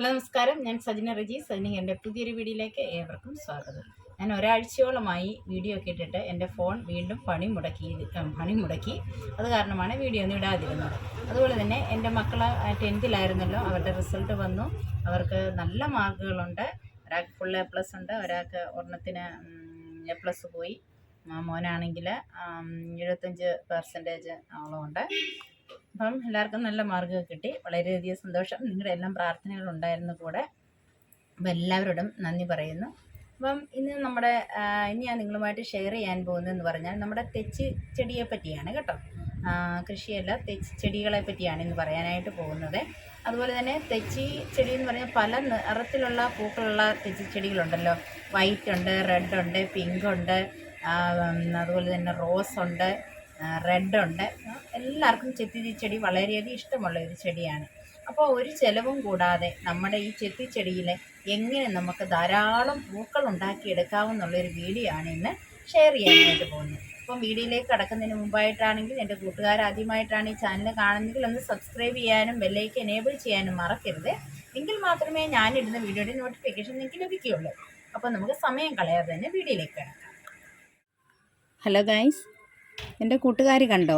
Hello നമസ്കാരം, ഞാൻ സജിന റജി. സജിന എൻ്റെ പുതിയൊരു വീഡിയോയിലേക്ക് ഏവർക്കും സ്വാഗതം. ഞാൻ ഒരാഴ്ചയോളമായി വീഡിയോ ഒക്കെ ഇട്ടിട്ട് എൻ്റെ ഫോൺ വീണ്ടും പണി മുടക്കി. അത് കാരണമാണ് വീഡിയോ ഒന്നും ഇടാതിരുന്നത്. അതുപോലെ തന്നെ എൻ്റെ മക്കൾ 10th അവരുടെ റിസൾട്ട് വന്നു. അവർക്ക് നല്ല മാർക്കുകളുണ്ട്. ഒരാൾക്ക് ഫുൾ A+ ഉണ്ട്, ഒരാൾക്ക് ഒരെണ്ണത്തിന് A+ പോയി. മോനാണെങ്കിൽ 75% ഉണ്ട്. അപ്പം എല്ലാവർക്കും നല്ല മാർക്ക് കിട്ടി. വളരെയധികം സന്തോഷം. നിങ്ങളുടെ എല്ലാം പ്രാർത്ഥനകളുണ്ടായിരുന്നു കൂടെ. അപ്പം എല്ലാവരോടും നന്ദി പറയുന്നു. അപ്പം ഇന്ന് ഇനി ഞാൻ നിങ്ങളുമായിട്ട് ഷെയർ ചെയ്യാൻ പോകുന്നതെന്ന് പറഞ്ഞാൽ നമ്മുടെ തെച്ചി ചെടിയെ പറ്റിയാണ് കേട്ടോ. കൃഷിയല്ല, തെച്ചി ചെടികളെ പറ്റിയാണ് ഇന്ന് പറയാനായിട്ട് പോകുന്നത്. അതുപോലെ തന്നെ തെച്ചി ചെടി എന്ന് പറഞ്ഞാൽ പല നിറത്തിലുള്ള പൂക്കളുള്ള തെച്ചി ചെടികളുണ്ടല്ലോ. വൈറ്റ് ഉണ്ട്, റെഡ് ഉണ്ട്, പിങ്ക് ഉണ്ട്, അതുപോലെ തന്നെ റോസ് ഉണ്ട്, റെഡ് ഉണ്ട്. എല്ലാവർക്കും ചെത്തിച്ചെടി വളരെയധികം ഇഷ്ടമുള്ള ഒരു ചെടിയാണ്. അപ്പോൾ ഒരു ചിലവും കൂടാതെ നമ്മുടെ ഈ ചെത്തിച്ചെടിയിൽ എങ്ങനെ നമുക്ക് ധാരാളം പൂക്കൾ ഉണ്ടാക്കിയെടുക്കാമെന്നുള്ളൊരു വീഡിയോ ആണ് ഇന്ന് ഷെയർ ചെയ്യാനായിട്ട് പോകുന്നത്. അപ്പം വീഡിയോയിലേക്ക് കടക്കുന്നതിന് മുമ്പായിട്ടാണെങ്കിൽ എൻ്റെ കൂട്ടുകാർ ആദ്യമായിട്ടാണ് ഈ ചാനൽ കാണുന്നതെങ്കിൽ ഒന്ന് സബ്സ്ക്രൈബ് ചെയ്യാനും ബെല്ലൈക്കൻ എനേബിൾ ചെയ്യാനും മറക്കരുത്. എങ്കിൽ മാത്രമേ ഞാനിടുന്ന വീഡിയോയുടെ നോട്ടിഫിക്കേഷൻ നിങ്ങൾക്ക് ലഭിക്കുകയുള്ളൂ. അപ്പോൾ നമുക്ക് സമയം കളയാതെ തന്നെ വീഡിയോയിലേക്ക് കിടക്കാം. ഹലോ ഗൈസ്, എൻ്റെ കൂട്ടുകാർ കണ്ടോ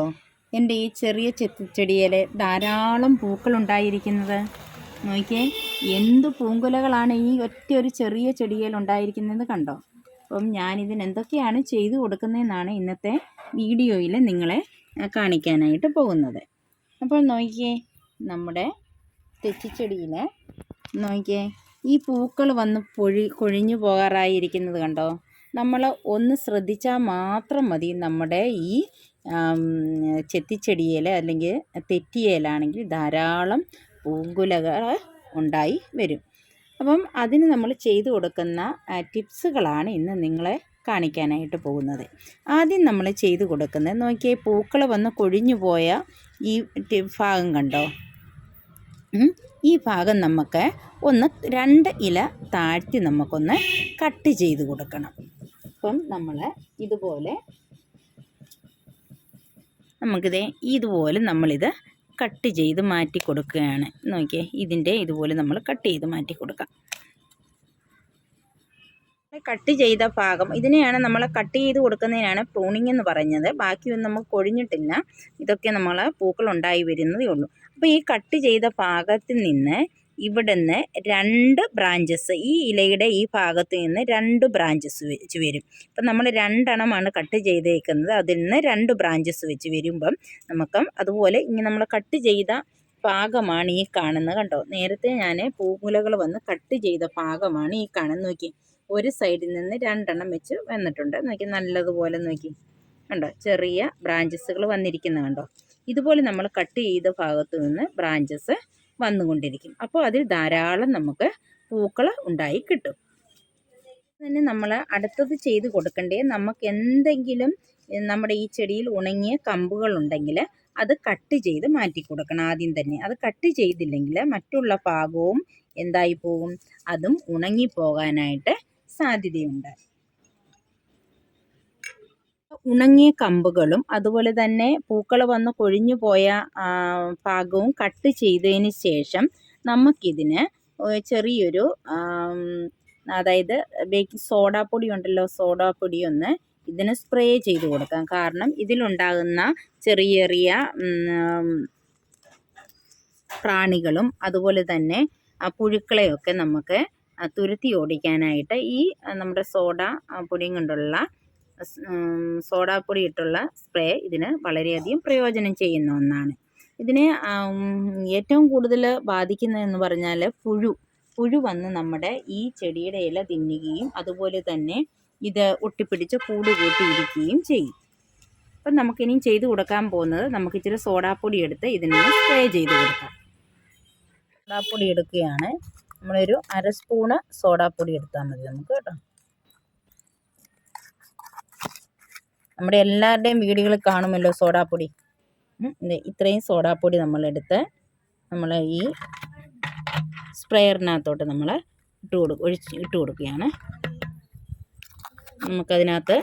എൻ്റെ ഈ ചെറിയ ചെത്തിച്ചെടിയിൽ ധാരാളം പൂക്കളുണ്ടായിരിക്കുന്നത്? നോക്കിയേ, എന്ത് പൂങ്കുലകളാണ് ഈ ഒരു ചെറിയ ചെടിയിൽ ഉണ്ടായിരിക്കുന്നത് കണ്ടോ. അപ്പം ഞാനിതിന് എന്തൊക്കെയാണ് ചെയ്തു കൊടുക്കുന്നതെന്നാണ് ഇന്നത്തെ വീഡിയോയിൽ നിങ്ങളെ കാണിക്കാനായിട്ട് പോകുന്നത്. അപ്പോൾ നോക്കിയേ, നമ്മുടെ തെച്ചിച്ചെടിയിൽ നോക്കിയേ, ഈ പൂക്കൾ വന്ന് കൊഴിഞ്ഞു പോകാറായിരിക്കുന്നത് കണ്ടോ. നമ്മൾ ഒന്ന് ശ്രദ്ധിച്ചാൽ മാത്രം മതി നമ്മുടെ ഈ ചെത്തിച്ചെടിയിൽ അല്ലെങ്കിൽ തെറ്റിയേലാണെങ്കിൽ ധാരാളം പൂങ്കുലകൾ ഉണ്ടായി വരും. അപ്പം അതിന് നമ്മൾ ചെയ്തു കൊടുക്കുന്ന ടിപ്സുകളാണ് ഇന്ന് നിങ്ങളെ കാണിക്കാനായിട്ട് പോകുന്നത്. ആദ്യം നമ്മൾ ചെയ്തു കൊടുക്കുന്നത് നോക്കിയേ, പൂക്കൾ വന്ന് കൊഴിഞ്ഞു പോയ ഈ ഭാഗം കണ്ടോ. ഈ ഭാഗം നമുക്ക് 2 ഇല താഴ്ത്തി നമുക്കൊന്ന് കട്ട് ചെയ്ത് കൊടുക്കണം. അപ്പം നമ്മൾ ഇതുപോലെ നമ്മളിത് കട്ട് ചെയ്ത് മാറ്റി കൊടുക്കുകയാണ്. നോക്കിയേ, ഇതിൻ്റെ ഇതുപോലെ നമ്മൾ കട്ട് ചെയ്ത് മാറ്റി കൊടുക്കാം. കട്ട് ചെയ്ത ഭാഗം ഇതിനെയാണ് നമ്മൾ കട്ട് ചെയ്ത് കൊടുക്കുന്നതിനാണ് പ്രൂണിങ് എന്ന് പറഞ്ഞത്. ബാക്കിയൊന്നും നമുക്ക് കൊഴിഞ്ഞിട്ടില്ല. ഇതൊക്കെ നമ്മൾ പൂക്കളുണ്ടായി വരുന്നതേ ഉള്ളൂ. അപ്പോൾ ഈ കട്ട് ചെയ്ത ഭാഗത്തിൽ നിന്ന് ഇവിടുന്ന് 2 ബ്രാഞ്ചസ്, ഈ ഇലയുടെ ഈ ഭാഗത്ത് നിന്ന് 2 ബ്രാഞ്ചസ് വെച്ച് വരും. അപ്പം നമ്മൾ 2 എണ്ണമാണ് കട്ട് ചെയ്തേക്കുന്നത്. അതിൽ നിന്ന് 2 ബ്രാഞ്ചസ് വെച്ച് വരുമ്പം നമുക്ക് അതുപോലെ ഇങ്ങനെ നമ്മൾ കട്ട് ചെയ്ത ഭാഗമാണ് ഈ കാണുന്നത് കണ്ടോ. നേരത്തെ ഞാൻ പൂമുലകൾ വന്ന് കട്ട് ചെയ്ത ഭാഗമാണ് ഈ കാണുന്നത്. നോക്കി, ഒരു സൈഡിൽ നിന്ന് 2 എണ്ണം വെച്ച് വന്നിട്ടുണ്ട്. നോക്കി, നല്ലതുപോലെ നോക്കി കണ്ടോ, ചെറിയ ബ്രാഞ്ചസുകൾ വന്നിരിക്കുന്നത് കണ്ടോ. ഇതുപോലെ നമ്മൾ കട്ട് ചെയ്ത ഭാഗത്ത് നിന്ന് ബ്രാഞ്ചസ് വന്നുകൊണ്ടിരിക്കും. അപ്പോൾ അതിൽ ധാരാളം നമുക്ക് പൂക്കൾ ഉണ്ടായി കിട്ടും. തന്നെ നമ്മൾ അടുത്തത് ചെയ്ത് കൊടുക്കേണ്ടത്, നമുക്ക് എന്തെങ്കിലും നമ്മുടെ ഈ ചെടിയിൽ ഉണങ്ങിയ കമ്പുകളുണ്ടെങ്കിൽ അത് കട്ട് ചെയ്ത് മാറ്റി കൊടുക്കണം ആദ്യം തന്നെ. അത് കട്ട് ചെയ്തില്ലെങ്കിൽ മറ്റുള്ള ഭാഗവും എന്തായി പോകും, അതും ഉണങ്ങിപ്പോകാനായിട്ട് സാധ്യതയുണ്ട്. ഉണങ്ങിയ കമ്പുകളും അതുപോലെ തന്നെ പൂക്കൾ വന്ന് കൊഴിഞ്ഞു പോയ ഭാഗവും കട്ട് ചെയ്തതിന് ശേഷം നമുക്കിതിന് ചെറിയൊരു അതായത് ബേക്കിംഗ് സോഡാപ്പൊടി ഉണ്ടല്ലോ, സോഡാപ്പൊടി ഒന്ന് ഇതിന് സ്പ്രേ ചെയ്ത് കൊടുക്കാം. കാരണം ഇതിലുണ്ടാകുന്ന ചെറിയ ചെറിയ പ്രാണികളും അതുപോലെ തന്നെ പുഴുക്കളെയൊക്കെ നമുക്ക് തുരത്തി ഓടിക്കാനായിട്ട് ഈ നമ്മുടെ പൊടിയും കൊണ്ടുള്ള സോഡാപ്പൊടി ഇട്ടുള്ള സ്പ്രേ ഇതിന് വളരെയധികം പ്രയോജനം ചെയ്യുന്ന ഒന്നാണ്. ഇതിനെ ഏറ്റവും കൂടുതൽ ബാധിക്കുന്നതെന്ന് പറഞ്ഞാൽ പുഴു വന്ന് നമ്മുടെ ഈ ചെടിയുടെ ഇല തിന്നുകയും അതുപോലെ തന്നെ ഇത് ഒട്ടിപ്പിടിച്ച് കൂട് കൂട്ടിയിരിക്കുകയും ചെയ്യും. അപ്പം നമുക്കിനിയും ചെയ്ത് കൊടുക്കാൻ പോകുന്നത്, നമുക്ക് ഇച്ചിരി സോഡാപ്പൊടി എടുത്ത് ഇതിന് സ്പ്രേ ചെയ്ത് കൊടുക്കാം. സോഡാപ്പൊടി എടുക്കുകയാണ്. നമ്മളൊരു 1/2 സ്പൂണ് സോഡാപ്പൊടി എടുത്താൽ മതി നമുക്ക് കേട്ടോ. നമ്മുടെ എല്ലാവരുടെയും വീടുകളിൽ കാണുമല്ലോ സോഡാപ്പൊടി. ഇത്രയും സോഡാപ്പൊടി നമ്മളെടുത്ത് നമ്മൾ ഈ സ്പ്രെയറിനകത്തോട്ട് നമ്മൾ ഇട്ട് കൊടുക്കുകയാണ്. നമുക്കതിനകത്ത്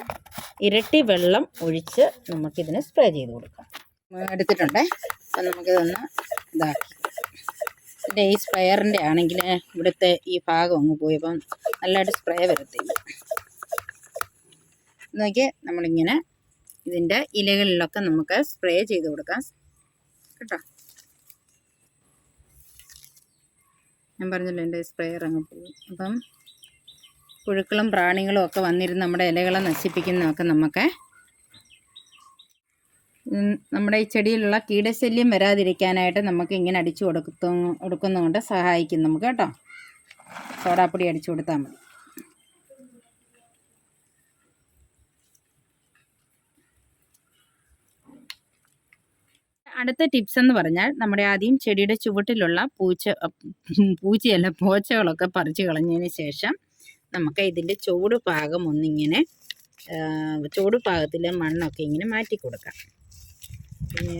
ഇരട്ടി വെള്ളം ഒഴിച്ച് നമുക്കിതിന് സ്പ്രേ ചെയ്ത് കൊടുക്കാം. എടുത്തിട്ടുണ്ട്. അപ്പം നമുക്കിതൊന്ന് ഈ സ്പ്രെയറിൻ്റെ ആണെങ്കിൽ ഇവിടുത്തെ ഈ ഭാഗം അങ്ങ് പോയി, അപ്പം നല്ലതായിട്ട് സ്പ്രേ വരത്തില്ല. നോക്കി നമ്മളിങ്ങനെ ഇതിൻ്റെ ഇലകളിലൊക്കെ നമുക്ക് സ്പ്രേ ചെയ്ത് കൊടുക്കാം കേട്ടോ. ഞാൻ പറഞ്ഞല്ലോ എൻ്റെ സ്പ്രെയർ അങ്ങ് പോകും. അപ്പം പുഴുക്കളും പ്രാണികളും ഒക്കെ വന്നിരുന്ന് നമ്മുടെ ഇലകളെ നശിപ്പിക്കുന്നതൊക്കെ നമുക്ക് നമ്മുടെ ഈ ചെടിയിലുള്ള കീടശല്യം വരാതിരിക്കാനായിട്ട് നമുക്ക് ഇങ്ങനെ അടിച്ചു കൊടുക്കുന്നതുകൊണ്ട് സഹായിക്കും നമുക്ക് കേട്ടോ. സോഡാപ്പൊടി അടിച്ചു കൊടുത്താൽ മതി. അടുത്ത ടിപ്സ് എന്ന് പറഞ്ഞാൽ നമ്മുടെ ആദ്യം ചെടിയുടെ ചുവട്ടിലുള്ള പോച്ചകളൊക്കെ പറിച്ചു കളഞ്ഞതിന് ശേഷം നമുക്ക് ഇതിൻ്റെ ചുവട് ഭാഗം ഒന്നിങ്ങനെ ചുവട് ഭാഗത്തിലെ മണ്ണൊക്കെ ഇങ്ങനെ മാറ്റി കൊടുക്കാം. പിന്നെ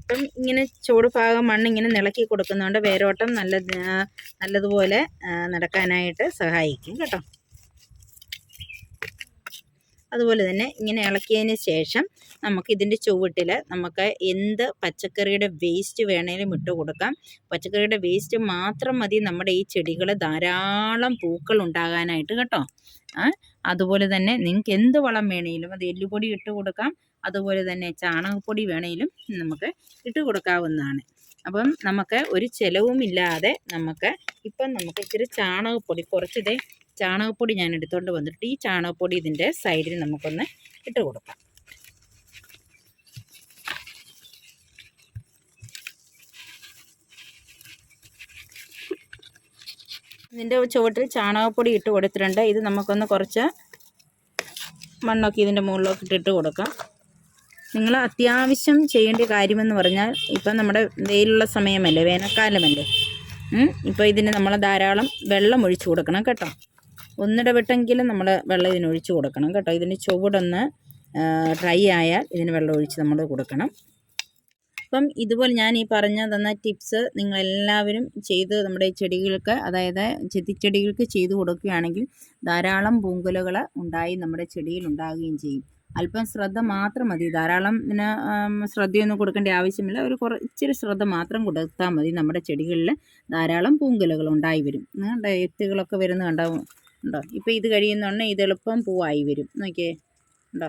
ഇപ്പം ഇങ്ങനെ ചുവട് ഭാഗം മണ്ണിങ്ങനെ നിളക്കി കൊടുക്കുന്നതുകൊണ്ട് വേരോട്ടം നല്ലതുപോലെ നടക്കാനായിട്ട് സഹായിക്കും കേട്ടോ. അതുപോലെ തന്നെ ഇങ്ങനെ ഇളക്കിയതിന് ശേഷം നമുക്ക് ഇതിൻ്റെ ചുവട്ടിൽ നമുക്ക് എന്ത് പച്ചക്കറിയുടെ വേസ്റ്റ് വേണേലും ഇട്ട് കൊടുക്കാം. പച്ചക്കറിയുടെ വേസ്റ്റ് മാത്രം മതി നമ്മുടെ ഈ ചെടികൾ ധാരാളം പൂക്കൾ ഉണ്ടാകാനായിട്ട് കേട്ടോ. അതുപോലെ തന്നെ നിങ്ങൾക്ക് എന്ത് വളം വേണേലും, അത് എല്ലുപൊടി ഇട്ട് കൊടുക്കാം, അതുപോലെ തന്നെ ചാണകപ്പൊടി വേണേലും നമുക്ക് ഇട്ട് കൊടുക്കാവുന്നതാണ്. അപ്പം നമുക്ക് ഒരു ചിലവുമില്ലാതെ നമുക്ക് ഇച്ചിരി ചാണകപ്പൊടി കുറച്ചിതേ ചാണകപ്പൊടി ഞാൻ എടുത്തുകൊണ്ട് വന്നിട്ട് ഈ ചാണകപ്പൊടി ഇതിൻ്റെ സൈഡിൽ നമുക്കൊന്ന് ഇട്ട് കൊടുക്കാം. ഇതിൻ്റെ ചുവട്ടിൽ ചാണകപ്പൊടി ഇട്ട് കൊടുത്തിട്ടുണ്ട്. ഇത് നമുക്കൊന്ന് കുറച്ച് മണ്ണൊക്കെ ഇതിൻ്റെ മുകളിലൊക്കെ ഇട്ടിട്ട് കൊടുക്കാം. നിങ്ങൾ അത്യാവശ്യം ചെയ്യേണ്ട കാര്യമെന്ന് പറഞ്ഞാൽ ഇപ്പം നമ്മുടെ വെയിലുള്ള സമയമല്ലേ, വേനൽക്കാലമല്ലേ, ഇപ്പോൾ ഇതിന് നമ്മൾ ധാരാളം വെള്ളം ഒഴിച്ചു കൊടുക്കണം കേട്ടോ. ഒന്നിടവിട്ടെങ്കിലും നമ്മൾ വെള്ളം ഇതിനൊഴിച്ച് കൊടുക്കണം കേട്ടോ. ഇതിന് ചുവടൊന്ന് ഡ്രൈ ആയാൽ ഇതിന് വെള്ളം ഒഴിച്ച് നമ്മൾ കൊടുക്കണം. അപ്പം ഇതുപോലെ ഞാൻ ഈ പറഞ്ഞു തന്ന ടിപ്സ് നിങ്ങളെല്ലാവരും ചെയ്ത് നമ്മുടെ ചെടികൾക്ക്, അതായത് ചെത്തിച്ചെടികൾക്ക് ചെയ്തു കൊടുക്കുകയാണെങ്കിൽ ധാരാളം പൂങ്കുലകൾ ഉണ്ടായി നമ്മുടെ ചെടിയിൽ ഉണ്ടാകുകയും ചെയ്യും. അല്പം ശ്രദ്ധ മാത്രം മതി, ധാരാളം ഇതിന് ശ്രദ്ധയൊന്നും കൊടുക്കേണ്ട ആവശ്യമില്ല. ഇച്ചിരി ശ്രദ്ധ മാത്രം കൊടുത്താൽ മതി, നമ്മുടെ ചെടികളിൽ ധാരാളം പൂങ്കുലകൾ ഉണ്ടായി വരും. എത്തുകളൊക്കെ വരുന്ന ഉണ്ടോ. ഇപ്പോൾ ഇത് കഴിയുന്നോണ്ട് ഇത് എളുപ്പം പൂവായി വരും. നോക്കിയേ ഉണ്ടോ.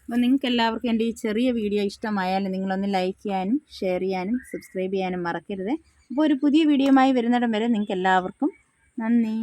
അപ്പോൾ നിങ്ങൾക്ക് എല്ലാവർക്കും എൻ്റെ ഈ ചെറിയ വീഡിയോ ഇഷ്ടമായാലും നിങ്ങളൊന്ന് ലൈക്ക് ചെയ്യാനും ഷെയർ ചെയ്യാനും സബ്സ്ക്രൈബ് ചെയ്യാനും മറക്കരുത്. അപ്പോൾ ഒരു പുതിയ വീഡിയോയുമായി വരുന്നിടം വരെ നിങ്ങൾക്ക് എല്ലാവർക്കും നന്ദി.